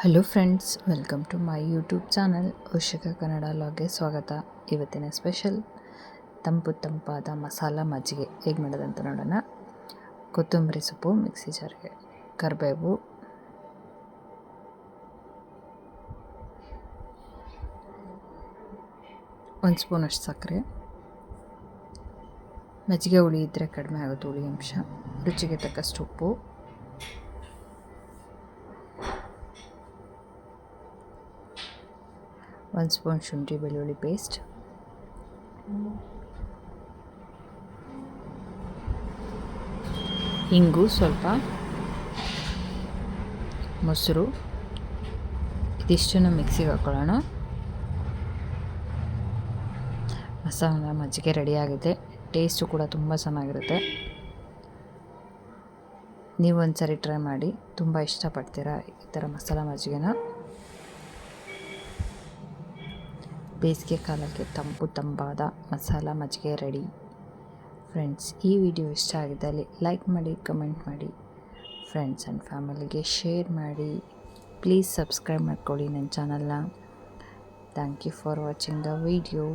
Hello friends, welcome to my YouTube channel Ushika Kannada ಲಾಗ್ಗೆ ಸ್ವಾಗತ. ಇವತ್ತಿನ ಸ್ಪೆಷಲ್ ತಂಪಾದ ಮಸಾಲ ಮಜ್ಜಿಗೆ ಹೇಗೆ ಮಾಡೋದಂತ ನೋಡೋಣ. ಕೊತ್ತಂಬರಿ ಸೊಪ್ಪು ಮಿಕ್ಸಿ ಜಾರ್ಗೆ, ಕರಿಬೇವು, ಒಂದು ಸ್ಪೂನಷ್ಟು ಸಕ್ಕರೆ, ಮಜ್ಜಿಗೆ ಹುಳಿ ಇದ್ದರೆ ಕಡಿಮೆ ಆಗುತ್ತೆ ಹುಳಿ ಅಂಶ, ರುಚಿಗೆ ತಕ್ಕಷ್ಟು ಉಪ್ಪು, ಒಂದು ಸ್ಪೂನ್ ಶುಂಠಿ ಬೆಳ್ಳುಳ್ಳಿ ಪೇಸ್ಟ್, ಇಂಗು ಸ್ವಲ್ಪ, ಮೊಸರು, ಇದಿಷ್ಟನ್ನು ಮಿಕ್ಸಿಗೆ ಹಾಕ್ಕೊಳ್ಳೋಣ. ಮಸಾಲ ಮಜ್ಜಿಗೆ ರೆಡಿಯಾಗಿದೆ. ಟೇಸ್ಟು ಕೂಡ ತುಂಬ ಚೆನ್ನಾಗಿರುತ್ತೆ. ನೀವು ಒಂದ್ಸರಿ ಟ್ರೈ ಮಾಡಿ, ತುಂಬ ಇಷ್ಟಪಡ್ತೀರಾ ಈ ಥರ ಮಸಾಲ ಮಜ್ಜಿಗೆನ. ಬೇಸಿಗೆ ಕಾಲಕ್ಕೆ ತಂಪಾದ ಮಸಾಲ ಮಜ್ಜಿಗೆ ರೆಡಿ. ಫ್ರೆಂಡ್ಸ್, ಈ ವಿಡಿಯೋ ಇಷ್ಟ ಆಗಿದ್ದಲ್ಲಿ ಲೈಕ್ ಮಾಡಿ, ಕಮೆಂಟ್ ಮಾಡಿ, ಫ್ರೆಂಡ್ಸ್ ಆ್ಯಂಡ್ ಫ್ಯಾಮಿಲಿಗೆ ಶೇರ್ ಮಾಡಿ. ಪ್ಲೀಸ್ ಸಬ್ಸ್ಕ್ರೈಬ್ ಮಾಡ್ಕೊಳ್ಳಿ ನನ್ನ ಚಾನಲ್ನ. Thank you for watching the video.